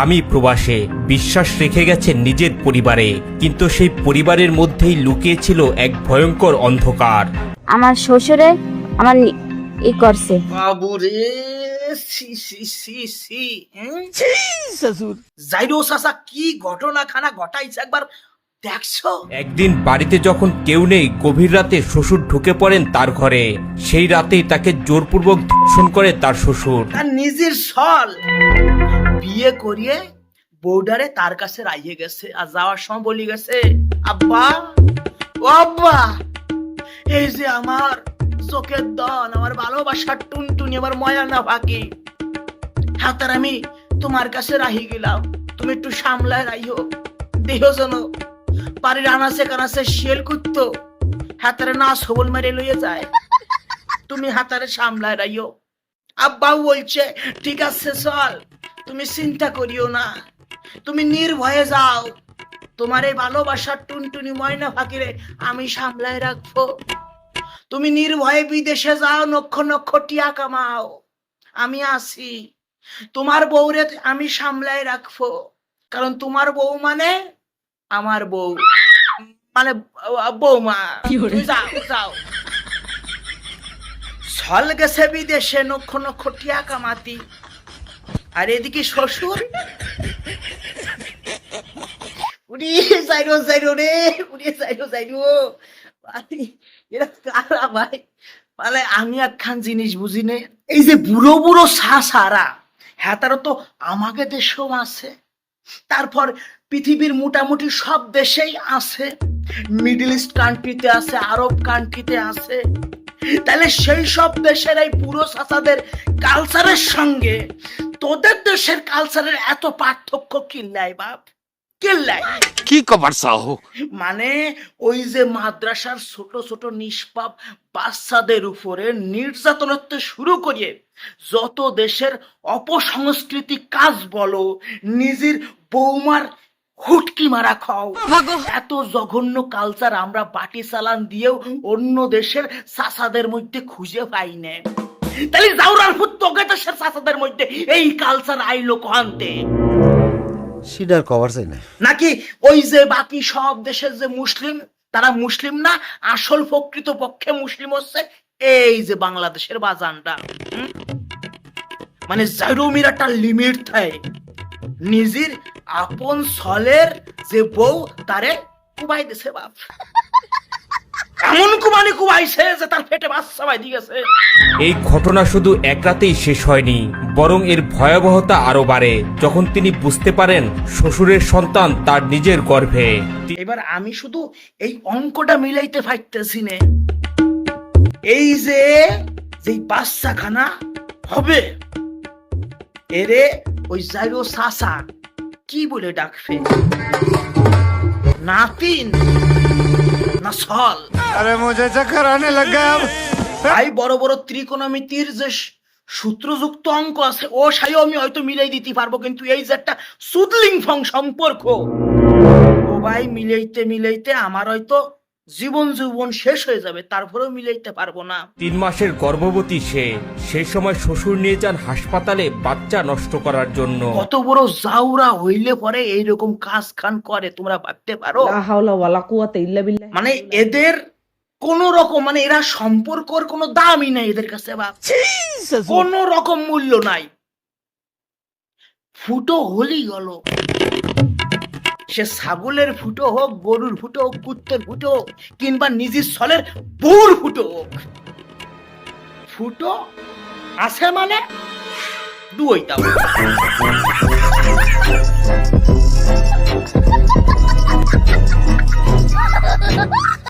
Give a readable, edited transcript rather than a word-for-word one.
স্বামী প্রবাসে, বিশ্বাস রেখে গেছেন নিজের পরিবারে, কিন্তু সেই পরিবারের মধ্যেই লুকিয়ে ছিল এক ভয়ঙ্কর অন্ধকার। আমার শ্বশুরে আমার ই করছে। বাবুরে, সি সি সি সি, শ্বশুর জাইরো চাচা কি ঘটনা খানা ঘটাইছে একবার দেখছো? একদিন বাড়িতে যখন কেউ নেই, গভীর রাতে শ্বশুর ঢুকে পড়েন তার ঘরে। সেই রাতেই তাকে জোরপূর্বক ধর্ষণ করে তার শ্বশুর। তার নিজের সল বিয়ে করিয়ে বউডারে তার কাছে রাইয়ে গেছে, আর যাওয়ার সময় বলি গেছে, আব্বা ও আব্বা, এই যে আমার চোখের দন, আমার ভালোবাসার টুনটুনি, আমার ময়া না ফাঁকি, হ্যাঁ তার আমি তোমার কাছে রাহি গেলাম, তুমি একটু সামলায় রাইও, দেহ যেন বাড়ির আনাচে কানাচে শিয়াল কুত্তো হাতারে না সবল মেরে লইয়ে যায়, তুমি হাতারে সামলায় রাইও। আব্বাও বলছে ঠিক আছে চল, তুমি চিন্তা করিও না, তুমি নির্ভয়ে যাও, তোমার এই ভালোবাসার টুনটুনি ময়না ফাঁকিরে আমি সামলায় রাখবো, তুমি নির্ভয়ে বিদেশে যাও, লক্ষ লক্ষ টিয়া কামাও, আমি আছি, তোমার বউরে আমি সামলায় রাখবো, কারণ তোমার বউ মানে আমার বউ, মানে বৌমা, তুমি যাও যাও। ছল গেছে বিদেশে লক্ষ লক্ষ টিয়া কামাতি, আর এদিকে শ্বশুর উড়িয়ে যাইরো যাইরো রে, উড়িয়ে যাইরো যাইরো, এরা কারা ভাই? মানে আমি একখান জিনিস বুঝি নে, এই যে বুড়ো বুড়ো সারা, হ্যাঁ তারা তো আমাকে দেশেও আছে, তারপর পৃথিবীর মোটামুটি সব দেশেই আছে, মিডল ইস্ট কান্ট্রিতে আছে, আরব কান্ট্রিতে আছে, তাহলে সেই সব দেশের এই পুরো চাচাদের কালচারের সঙ্গে তোদের দেশের কালচারের এত পার্থক্য কিল্লাই বাপ, কিল্লাই কি কবার চাও? মানে ওই যে মাদ্রাসার ছোট ছোট নিষ্পাপ বাচ্চাদের উপরে নির্যাতন হতে শুরু করিয়ে যত দেশের অপসংস্কৃতি কাজ বলো, নিজের বৌমার হুটকি মারা খাও, এত জঘন্য কালচার আমরা বাটি চালান দিয়েও অন্য দেশের চাচাদের মধ্যে খুঁজে পাই না। তাহলে জাউরার ফুট তোকে দেশের চাচাদের মধ্যে এই কালচার আইলো কহান্তে? সিডার কভার চাই না নাকি ওই যে বাকি সব দেশের যে মুসলিম, তারা মুসলিম না, আসল প্রকৃত পক্ষে মুসলিম হচ্ছে এই যে বাংলাদেশের বাজানটা। মানে জাইরোমির একটা লিমিট থাকে, নিজের আপন ছলের যে বউ তারে কুবাই দিছে বাপ, এমন কুমানি কুবাইছে যে তার পেটে বাচ্চা বাইদি গেছে। এই ঘটনা শুধু এক রাতেই শেষ হয়নি, বরং এর ভয়াবহতা আরো বাড়ে যখন তিনি বুঝতে পারেন শ্বশুরের সন্তান তার নিজের গর্ভে। এবার আমি শুধু এই অঙ্কটা মিলাইতে পারতেছি না, এই যে বাচ্চাখানা হবে এরে ওই জাইরো সাসা কি বলে ডাকবে, নাতিন না ছল? আরে মুঝে চক্কর আনে লাগা। ভাই বড় বড় ত্রিকোণমিতির যে সূত্রযুক্ত অঙ্ক আছে ও সাইও আমি হয়তো মিলাই দিতে পারবো, কিন্তু এই যে একটা সুদলিংফং সম্পর্ক, ও ভাই মিলাইতে মিলাইতে আমার হয়তো জীবন জীবন শেষ হয়ে যাবে, তারপরেও মিলাইতে পারবো না। 3 মাসের গর্ভবতী সে, সেই সময় শ্বশুর নিয়ে যান হাসপাতালে বাচ্চা নষ্ট করার জন্য। কত বড় জাউরা হইলে পরে এইরকম কাজ খান করে তোমরা ভাবতে পারো? মানে এদের কোন রকম, মানে এরা সম্পর্কর কোনো দামই নাই এদের কাছে বাপ, কোন রকম মূল্য নাই, ফুটো হলেই গেল, সে ছাগলের ফুটো হোক, গরুর ফুটো হোক, কুত্তের ফুটো হোক, কিংবা নিজের ছলের বউর ফুটো হোক, ফুটো আছে মানে দুইটা।